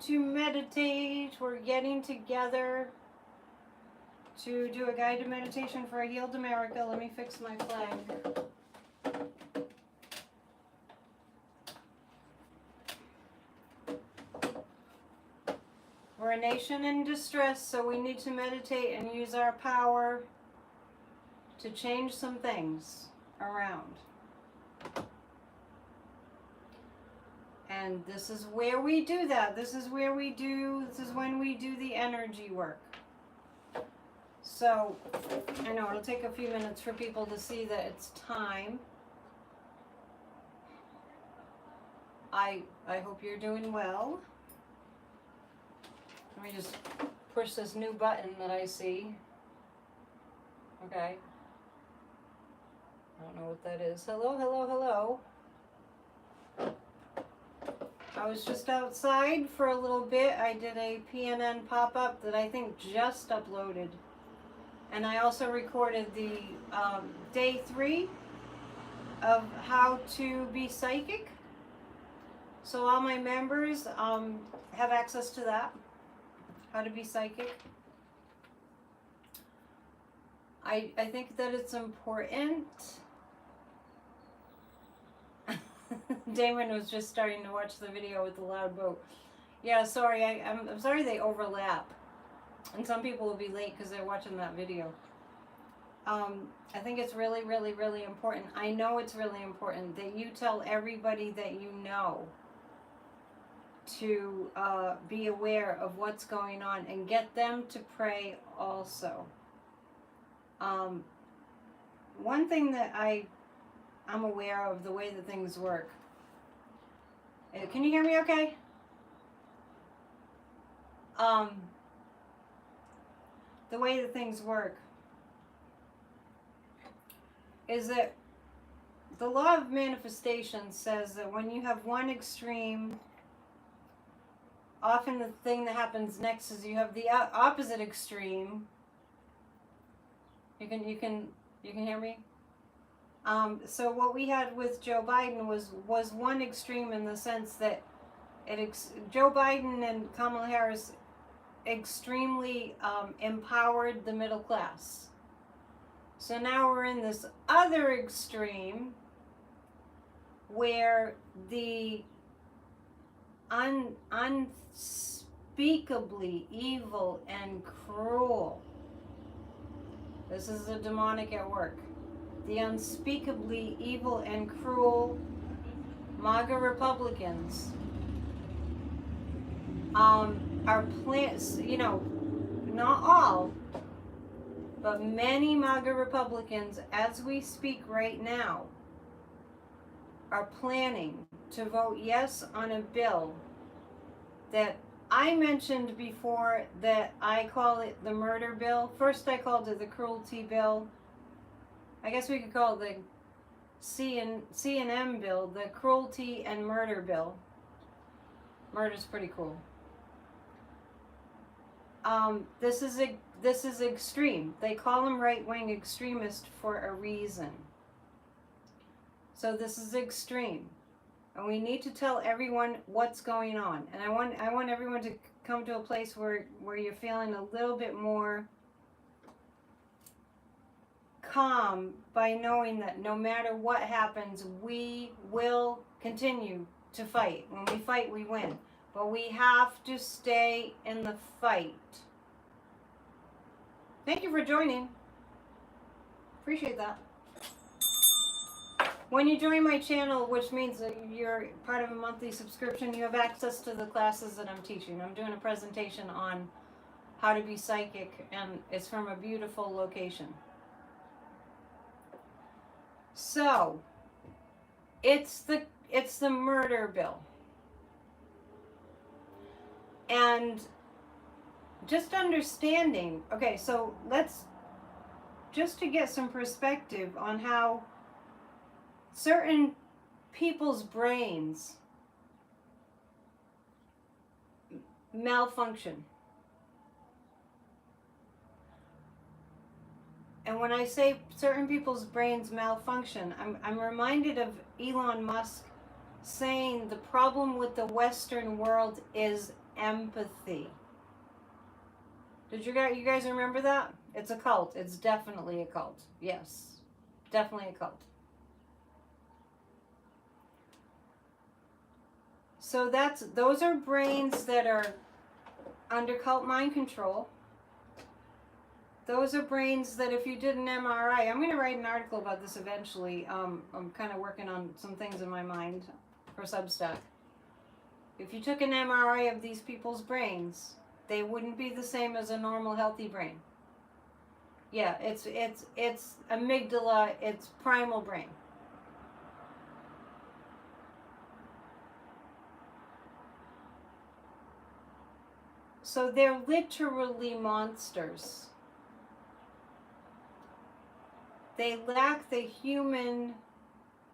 to meditate. We're getting together to do a guided meditation for a healed America. Let me fix my flag. We're a nation in distress, so we need to meditate and use our power to change some things around. And this is where we do that. This is when we do the energy work. So, I know it'll take a few minutes for people to see that it's time. I hope you're doing well. Let me just push this new button that I see. Okay. I don't know what that is. Hello, hello, hello. I was just outside for a little bit. I did a PNN pop-up that I think just uploaded. And I also recorded the day 3 of how to be psychic. So all my members have access to that. How to be psychic. I think that it's important. Damon was just starting to watch the video with the loud boat. Yeah, sorry, I'm sorry they overlap. And some people will be late because they're watching that video. I think it's really, really, really important. I know it's really important that you tell everybody that you know to be aware of what's going on and get them to pray also. One thing that I'm aware of the way that things work. Can you hear me okay? The way that things work is that the law of manifestation says that when you have one extreme, often the thing that happens next is you have the opposite extreme. You can hear me? So what we had with Joe Biden was one extreme in the sense that Joe Biden and Kamala Harris extremely empowered the middle class. So now we're in this other extreme where the unspeakably evil and cruel, this is the demonic at work, the unspeakably evil and cruel MAGA Republicans are plans, not all, but many MAGA Republicans, as we speak right now, are planning to vote yes on a bill that I mentioned before that I call it the murder bill. First I called it the cruelty bill. I guess we could call it the C&M bill, the cruelty and murder bill. Murder's pretty cool. This is extreme. They call them right-wing extremist for a reason. So this is extreme. And we need to tell everyone what's going on. And I want everyone to come to a place where you're feeling a little bit more calm by knowing that no matter what happens, we will continue to fight. When we fight, we win. But we have to stay in the fight. Thank you for joining. Appreciate that. When you join my channel, which means that you're part of a monthly subscription, you have access to the classes that I'm teaching. I'm doing a presentation on how to be psychic, and it's from a beautiful location. So, it's the murder bill. And just understanding, okay, so let's, just to get some perspective on how certain people's brains malfunction. And when I say certain people's brains malfunction, I'm reminded of Elon Musk saying the problem with the Western world is empathy. Did you guys remember that? It's a cult. It's definitely a cult. Yes. Definitely a cult. So those are brains that are under cult mind control. Those are brains that if you did an MRI, I'm going to write an article about this eventually. I'm kind of working on some things in my mind for Substack. If you took an MRI of these people's brains, they wouldn't be the same as a normal healthy brain. Yeah, it's amygdala, it's primal brain. So they're literally monsters. They lack the human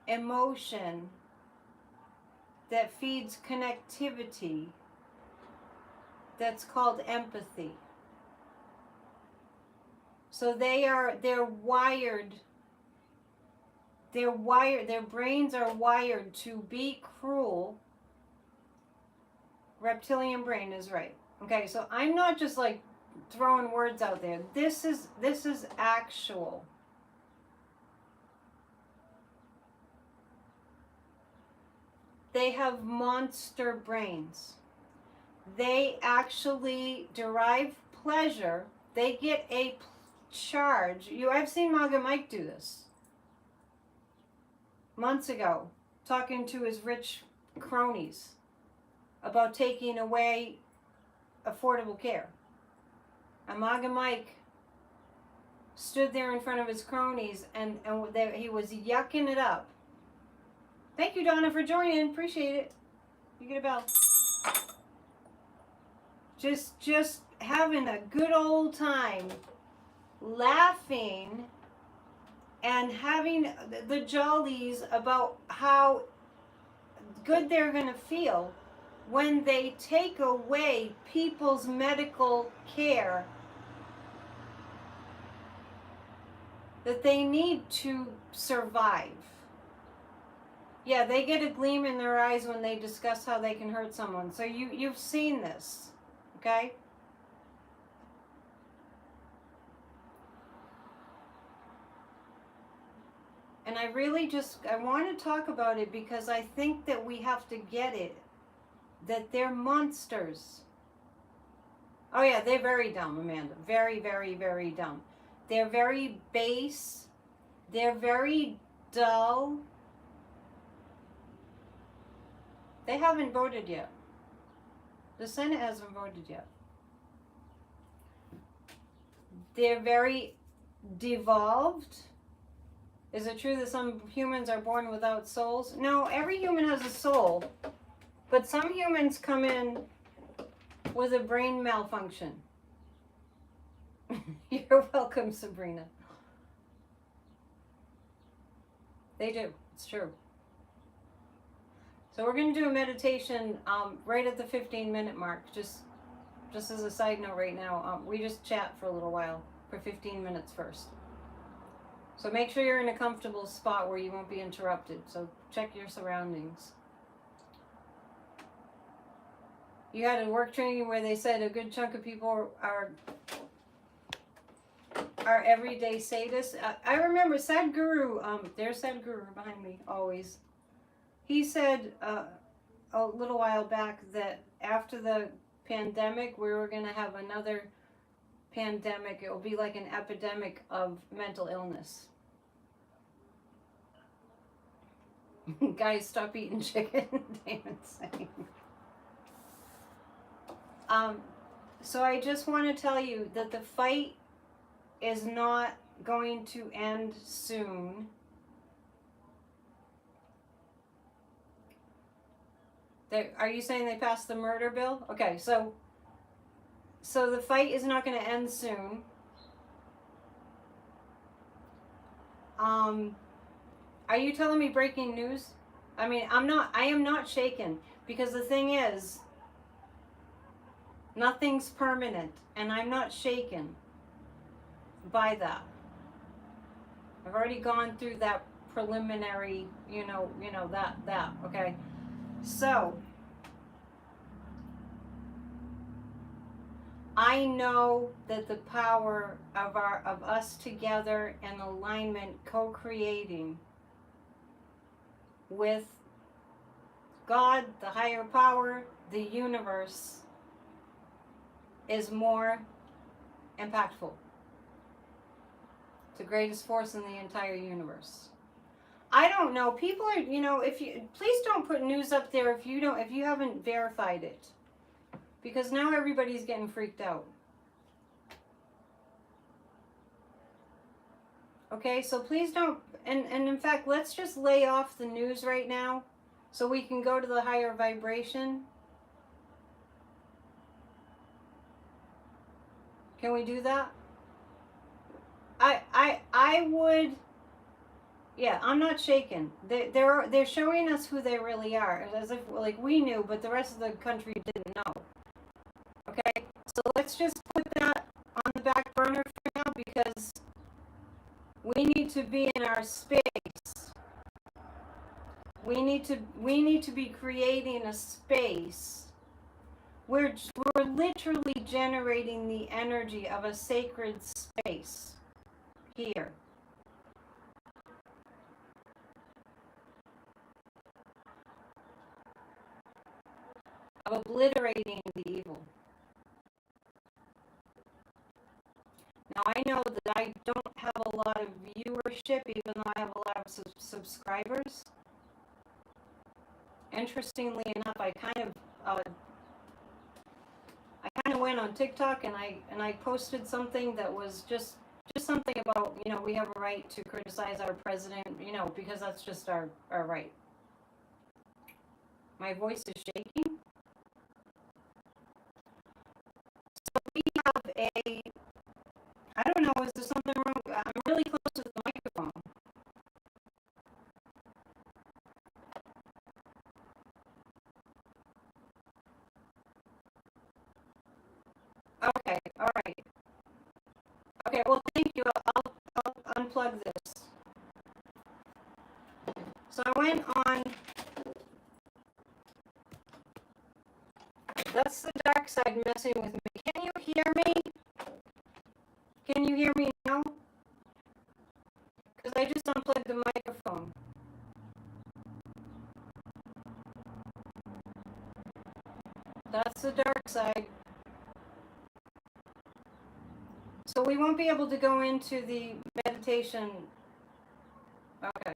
emotion that feeds connectivity that's called empathy. So they're wired, their brains are wired to be cruel. Reptilian brain is right. Okay, so I'm not just like throwing words out there. This is actual. They have monster brains. They actually derive pleasure. They get a charge. I've seen Maga Mike do this months ago, talking to his rich cronies about taking away affordable care. And Maga Mike stood there in front of his cronies and he was yucking it up. Thank you, Donna, for joining. Appreciate it. You get a bell. Just having a good old time, laughing and having the jollies about how good they're going to feel when they take away people's medical care that they need to survive. Yeah, they get a gleam in their eyes when they discuss how they can hurt someone. So you've seen this, okay? And I want to talk about it because I think that we have to get it, that they're monsters. Oh yeah, they're very dumb, Amanda. Very, very, very dumb. They're very base. They're very dull. They haven't voted yet. The Senate hasn't voted yet. They're very devolved. Is it true that some humans are born without souls? No, every human has a soul. But some humans come in with a brain malfunction. You're welcome, Sabrina. They do. It's true. So we're going to do a meditation right at the 15-minute mark. Just as a side note right now, we just chat for a little while, for 15 minutes first. So make sure you're in a comfortable spot where you won't be interrupted. So check your surroundings. You had a work training where they said a good chunk of people are everyday sadists. I remember Sadhguru, there's Sadhguru behind me always. He said a little while back that after the pandemic, we were going to have another pandemic. It will be like an epidemic of mental illness. Guys, stop eating chicken, Damon's saying. So I just want to tell you that the fight is not going to end soon. Are you saying they passed the murder bill? Okay, so the fight is not going to end soon. Are you telling me breaking news? I mean, I am not shaken, because the thing is, nothing's permanent, and I'm not shaken by that. I've already gone through that preliminary, that, okay? So, I know that the power of us together and alignment, co-creating with God, the higher power, the universe, is more impactful. It's the greatest force in the entire universe. I don't know. People are, if you please don't put news up there if you haven't verified it. Because now everybody's getting freaked out. Okay, so please don't, and in fact, let's just lay off the news right now so we can go to the higher vibration. Can we do that? I would, yeah, I'm not shaken. They're showing us who they really are, as if like we knew, but the rest of the country didn't know. Okay, so let's just put that on the back burner for now because we need to be in our space. We need to be creating a space. We're literally generating the energy of a sacred space here. Of obliterating the evil. Now I know that I don't have a lot of viewership, even though I have a lot of subscribers. Interestingly enough, I kind of went on TikTok and I posted something that was just something about, we have a right to criticize our president, because that's just our right. My voice is shaking. So we have I don't know, is there something wrong? I'm really close to the microphone. Okay, all right. Okay, well, thank you. I'll unplug this. So I went on. That's the dark side messing with me. Can you hear me? Can you hear me now? Because I just unplugged the microphone. That's the dark side. So we won't be able to go into the meditation. Okay.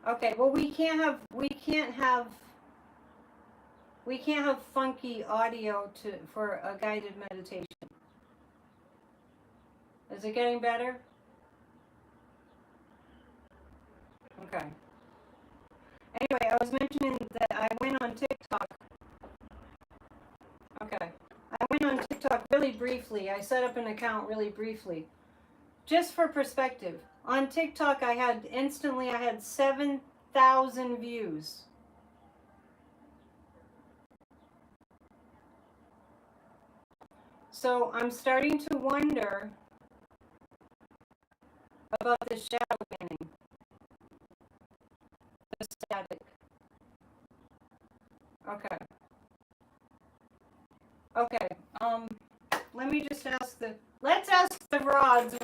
Okay, well we can't have funky audio for a guided meditation. Is it getting better? Okay. Anyway, I was mentioning that I went on TikTok. Okay. I went on TikTok really briefly. I set up an account really briefly. Just for perspective. On TikTok, I had 7,000 views. So I'm starting to wonder about the shadow banning. The static. Okay. Okay. Let me just let's ask the rods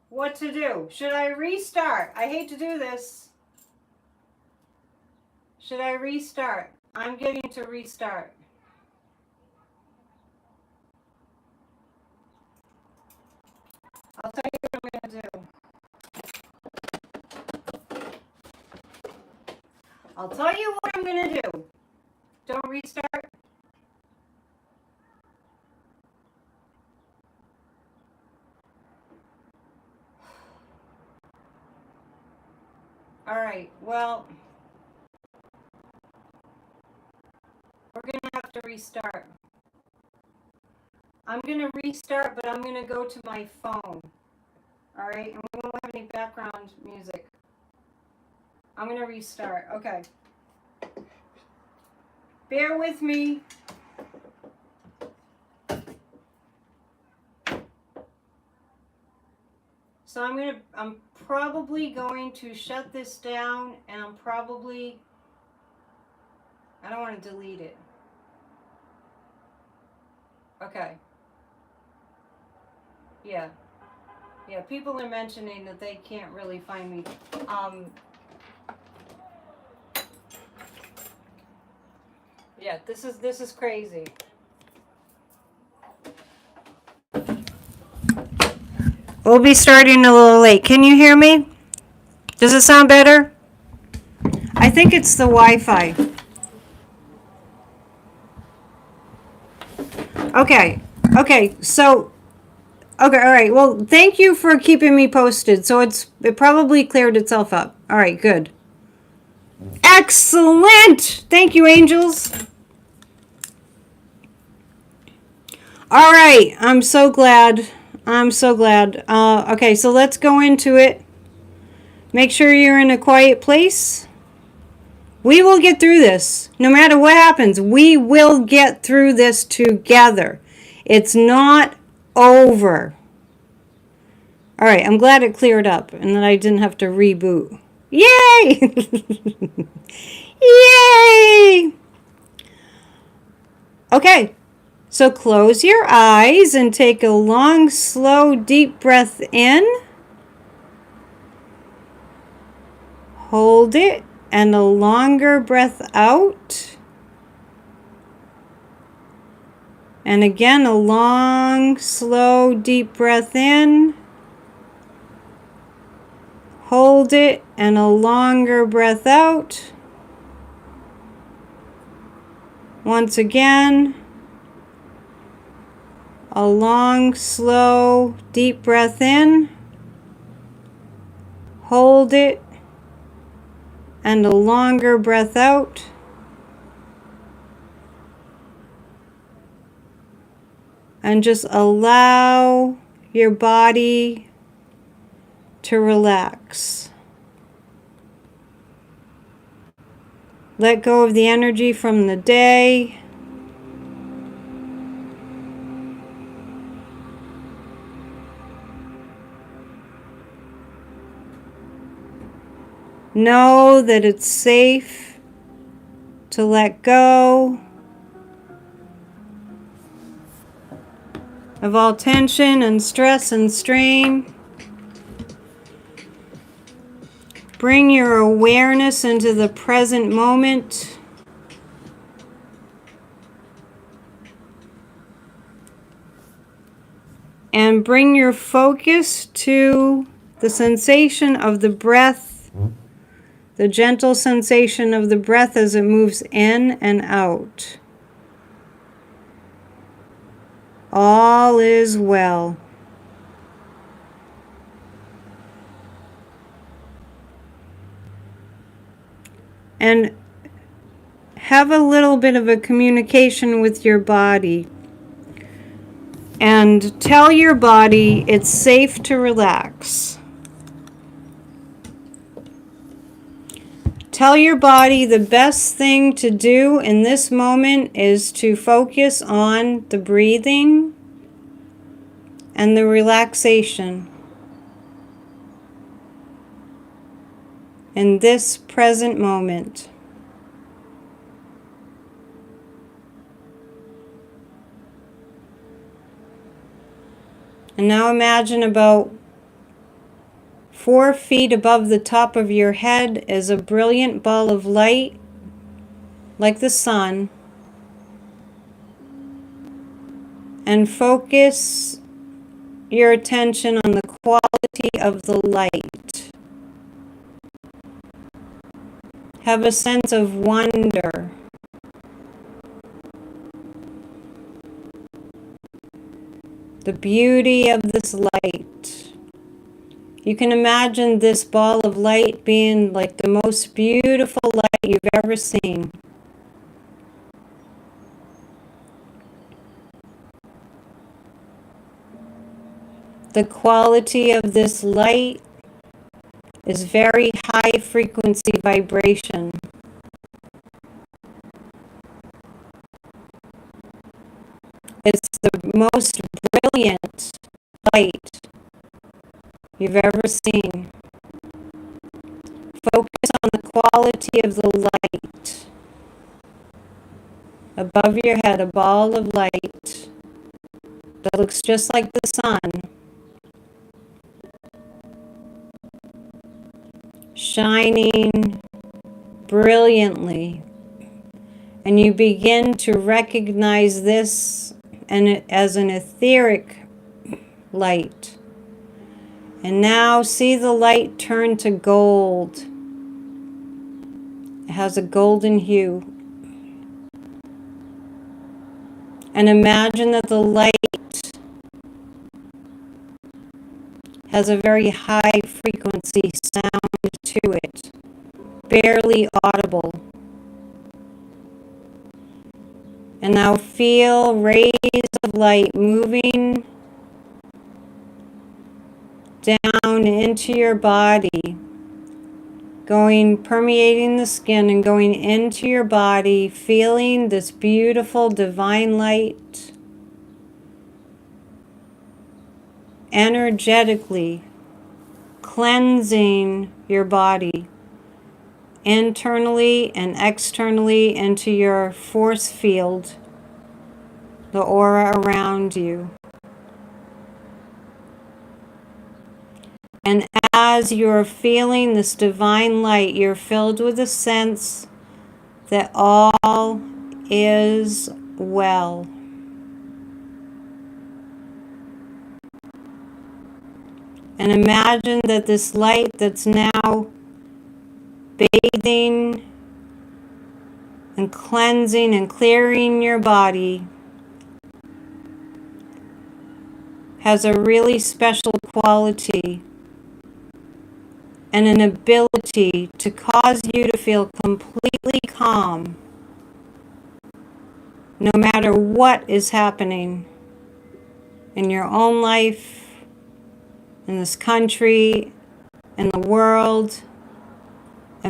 what to do. Should I restart? I hate to do this. Should I restart? I'm getting to restart. I'll tell you what I'm going to do. I'll tell you what I'm going to do. Don't restart. All right, well, we're going to have to restart. I'm going to restart, but I'm going to go to my phone. All right, and we won't have any background music. I'm going to restart. Okay. Bear with me. So I'm probably going to shut this down, and I'm probably I don't want to delete it. Okay. Yeah. Yeah, people are mentioning that they can't really find me. Yeah, this is crazy. We'll be starting a little late. Can you hear me? Does it sound better? I think it's the Wi-Fi. Okay. Okay. So, okay. All right. Well, thank you for keeping me posted. So it probably cleared itself up. All right. Good. Excellent. Thank you, angels. All right. I'm so glad. I'm so glad. Okay. So let's go into it. Make sure you're in a quiet place. We will get through this. No matter what happens, we will get through this together. It's not over. All right, I'm glad it cleared up and that I didn't have to reboot. Yay! Yay! Okay, so close your eyes and take a long, slow, deep breath in. Hold it, and a longer breath out. And again, a long, slow, deep breath in. Hold it, and a longer breath out. Once again, a long, slow, deep breath in. Hold it, and a longer breath out. And just allow your body to relax. Let go of the energy from the day. Know that it's safe to let go of all tension and stress and strain. Bring your awareness into the present moment. And bring your focus to the sensation of the breath, the gentle sensation of the breath as it moves in and out. All is well. And have a little bit of a communication with your body. And tell your body it's safe to relax. Tell your body the best thing to do in this moment is to focus on the breathing and the relaxation in this present moment. And now imagine about 4 feet above the top of your head is a brilliant ball of light, like the sun. And focus your attention on the quality of the light. Have a sense of wonder. The beauty of this light. You can imagine this ball of light being like the most beautiful light you've ever seen. The quality of this light is very high frequency vibration. It's the most brilliant light you've ever seen. Focus on the quality of the light. Above your head, a ball of light that looks just like the sun, shining brilliantly. And you begin to recognize this as an etheric light. And now see the light turn to gold. It has a golden hue. And imagine that the light has a very high frequency sound to it, barely audible. And now feel rays of light moving down into your body, permeating the skin and going into your body, feeling this beautiful divine light energetically cleansing your body internally and externally into your force field, the aura around you. And as you're feeling this divine light, you're filled with a sense that all is well. And imagine that this light that's now bathing and cleansing and clearing your body has a really special quality and an ability to cause you to feel completely calm no matter what is happening in your own life, in this country, in the world.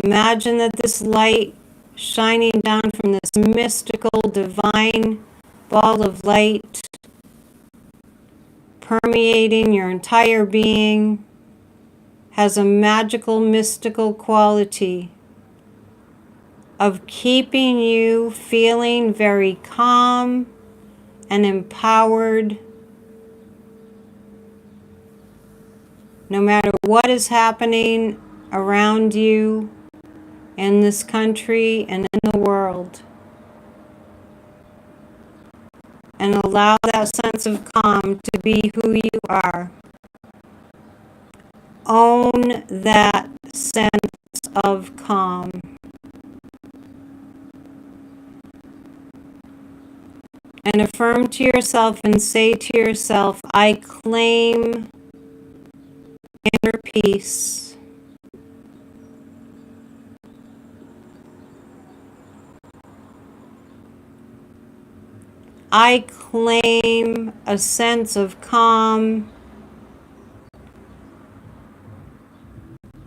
Imagine that this light shining down from this mystical, divine ball of light, permeating your entire being, has a magical, mystical quality of keeping you feeling very calm and empowered no matter what is happening around you in this country and in the world. And allow that sense of calm to be who you are. Own that sense of calm. And affirm to yourself and say to yourself, I claim inner peace. I claim a sense of calm.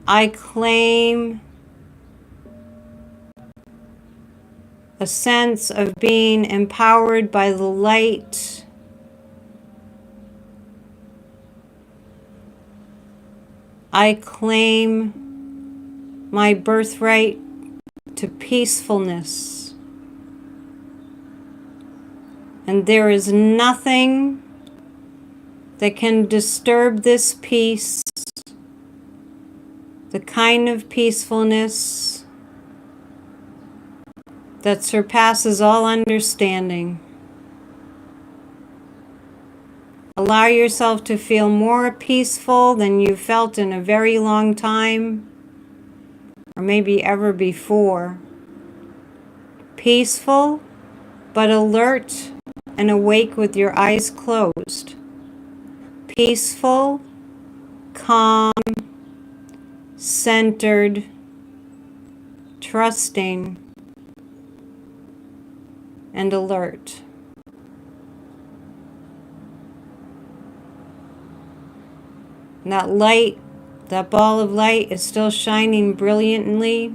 I claim a sense of being empowered by the light. I claim my birthright to peacefulness. And there is nothing that can disturb this peace, the kind of peacefulness that surpasses all understanding. Allow yourself to feel more peaceful than you've felt in a very long time, or maybe ever before. Peaceful, but alert and awake with your eyes closed. Peaceful, calm, centered, trusting, and alert. And that light, that ball of light is still shining brilliantly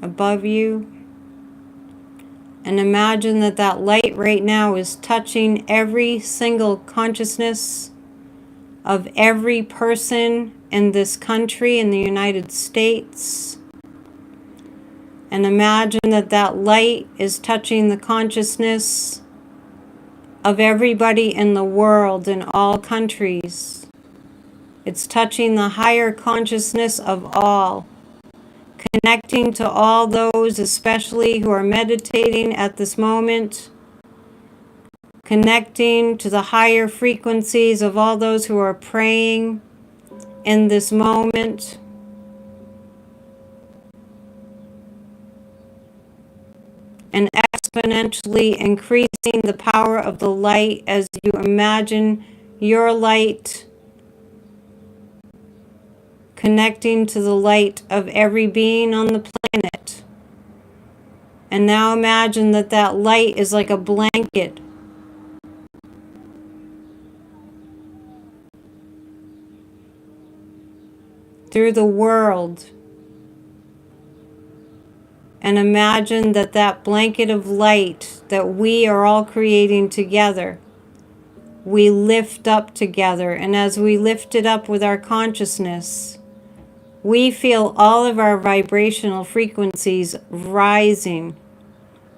above you. And imagine that that light right now is touching every single consciousness of every person in this country, in the United States. And imagine that that light is touching the consciousness of everybody in the world, in all countries. It's touching the higher consciousness of all, connecting to all those, especially who are meditating at this moment, connecting to the higher frequencies of all those who are praying in this moment. And exponentially increasing the power of the light as you imagine your light connecting to the light of every being on the planet. And now imagine that that light is like a blanket through the world. And imagine that that blanket of light that we are all creating together, we lift up together. And as we lift it up with our consciousness, we feel all of our vibrational frequencies rising.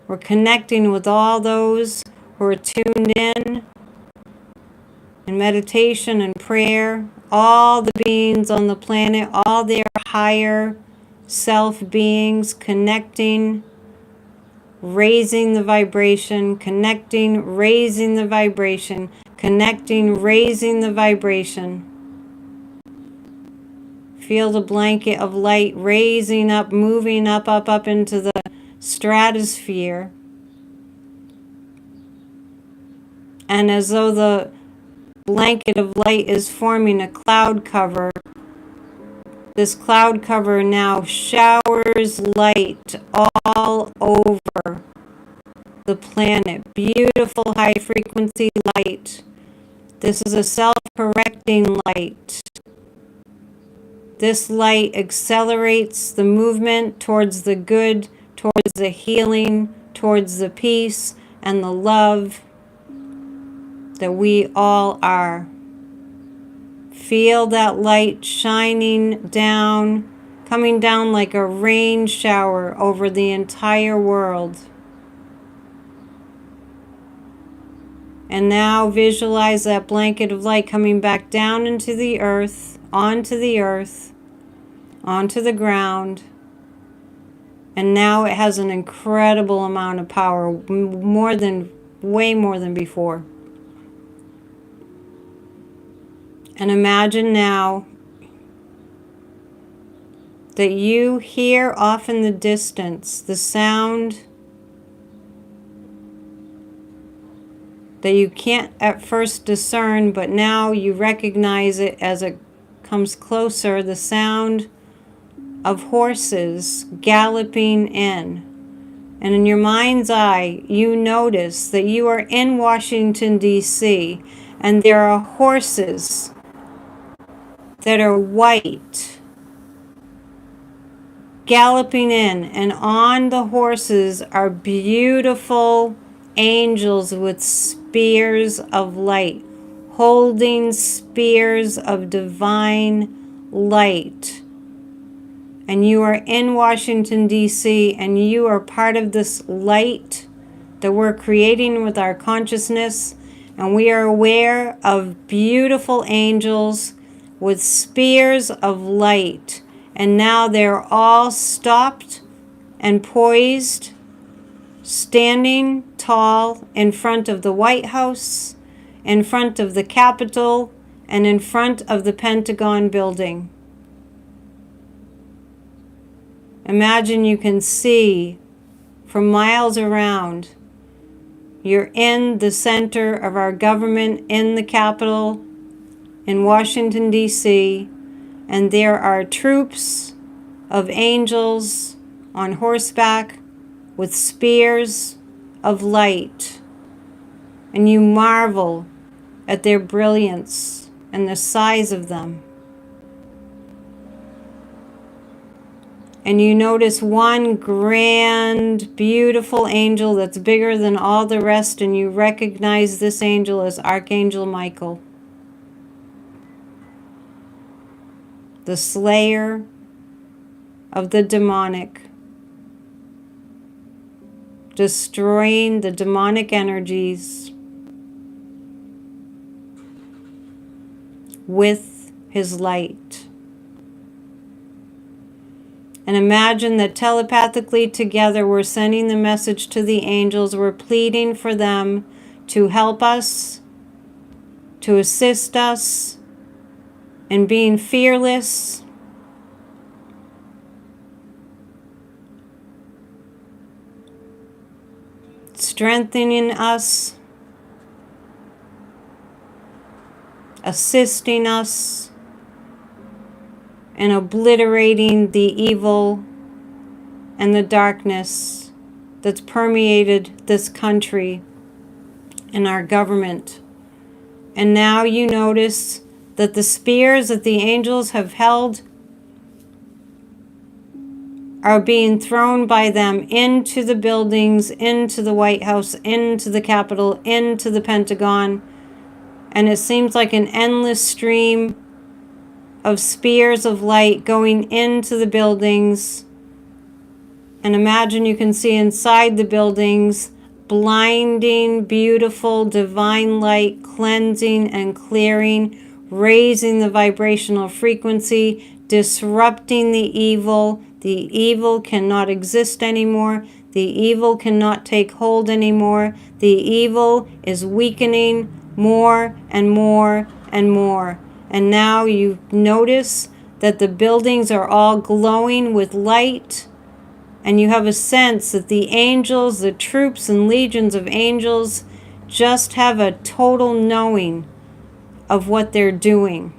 We're connecting with all those who are tuned in meditation and prayer, all the beings on the planet, all their higher self beings connecting, raising the vibration, connecting, raising the vibration, connecting, raising the vibration. Feel the blanket of light raising up, moving up, up, up into the stratosphere. And as though the blanket of light is forming a cloud cover, this cloud cover now showers light all over the planet. Beautiful high frequency light. This is a self-correcting light. This light accelerates the movement towards the good, towards the healing, towards the peace and the love that we all are. Feel that light shining down, coming down like a rain shower over the entire world. And now visualize that blanket of light coming back down into the earth, onto the ground. And now it has an incredible amount of power, way more than before. And imagine now that you hear off in the distance the sound that you can't at first discern, but now you recognize it as it comes closer, the sound of horses galloping in. And in your mind's eye, you notice that you are in Washington, D.C., and there are horses that are white galloping in, and on the horses are beautiful angels with spears of light, holding spears of divine light. And you are in Washington, D.C., and you are part of this light that we're creating with our consciousness. And we are aware of beautiful angels with spears of light. And now they're all stopped and poised, standing tall in front of the White House, in front of the Capitol, and in front of the Pentagon building. Imagine you can see from miles around. You're in the center of our government, in the Capitol, in Washington, D.C., and there are troops of angels on horseback with spears of light. And you marvel at their brilliance and the size of them. And you notice one grand, beautiful angel that's bigger than all the rest, and you recognize this angel as Archangel Michael, the slayer of the demonic, destroying the demonic energies with his light. And imagine that telepathically together we're sending the message to the angels. We're pleading for them to help us, to assist us in being fearless, strengthening us, assisting us, and obliterating the evil and the darkness that's permeated this country and our government. And now you notice that the spears that the angels have held are being thrown by them into the buildings, into the White House, into the Capitol, into the Pentagon. And it seems like an endless stream of spears of light going into the buildings. And imagine you can see inside the buildings blinding, beautiful, divine light, cleansing and clearing, raising the vibrational frequency, disrupting the evil. The evil cannot exist anymore. The evil cannot take hold anymore. The evil is weakening more and more and more. And now you notice that the buildings are all glowing with light, and you have a sense that the angels, the troops and legions of angels, just have a total knowing of what they're doing.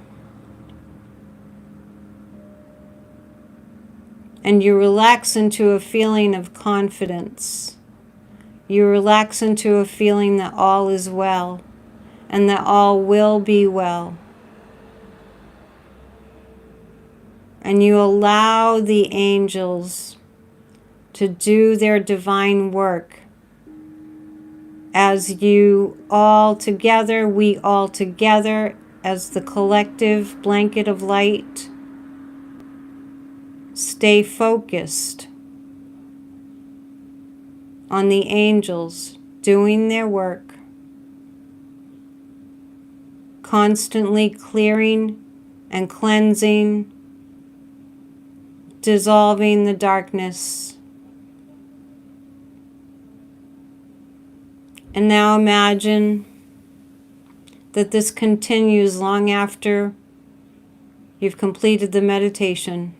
And you relax into a feeling of confidence. You relax into a feeling that all is well, and that all will be well. And you allow the angels to do their divine work as you all together, we all together, as the collective blanket of light, stay focused on the angels doing their work, constantly clearing and cleansing, dissolving the darkness. And now imagine that this continues long after you've completed the meditation.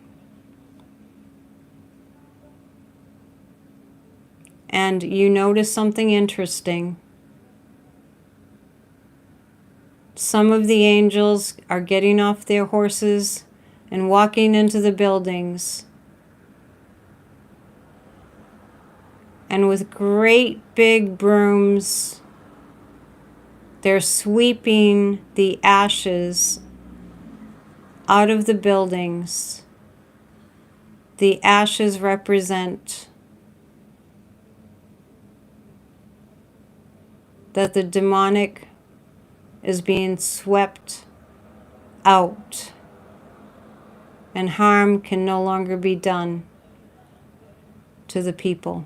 And you notice something interesting. Some of the angels are getting off their horses and walking into the buildings. And with great big brooms, they're sweeping the ashes out of the buildings. The ashes represent that the demonic is being swept out, and harm can no longer be done to the people.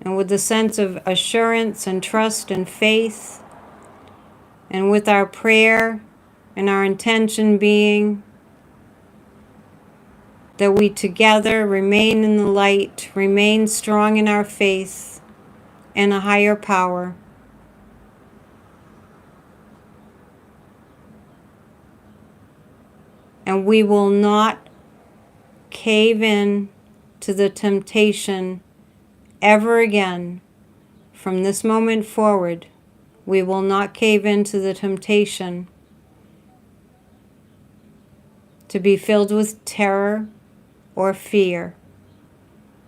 And with the sense of assurance and trust and faith, and with our prayer and our intention being that we together remain in the light, remain strong in our faith and a higher power. And we will not cave in to the temptation ever again. From this moment forward, we will not cave into the temptation to be filled with terror or fear.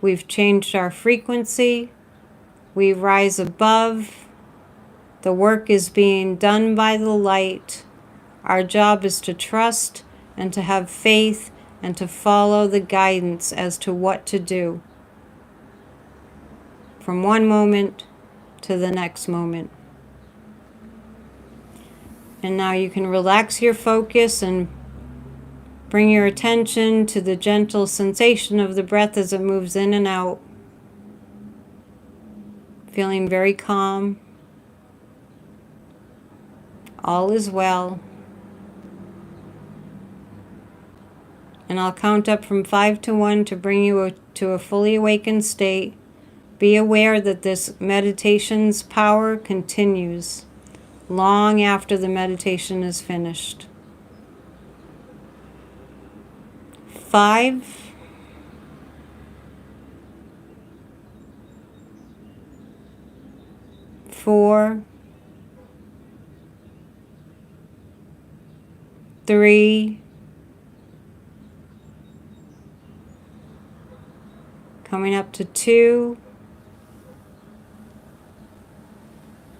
We've changed our frequency. We rise above. The work is being done by the light. Our job is to trust and to have faith and to follow the guidance as to what to do from one moment to the next moment. And now you can relax your focus and Bring your attention to the gentle sensation of the breath as it moves in and out. Feeling very calm. All is well. And I'll count up from 5 to 1 to bring you to a fully awakened state. Be aware that this meditation's power continues long after the meditation is finished. 5, 4, 3, coming up to 2,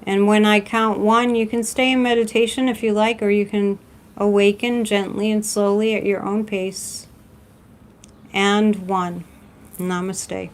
and when I count 1, you can stay in meditation if you like, or you can awaken gently and slowly at your own pace. And 1. Namaste.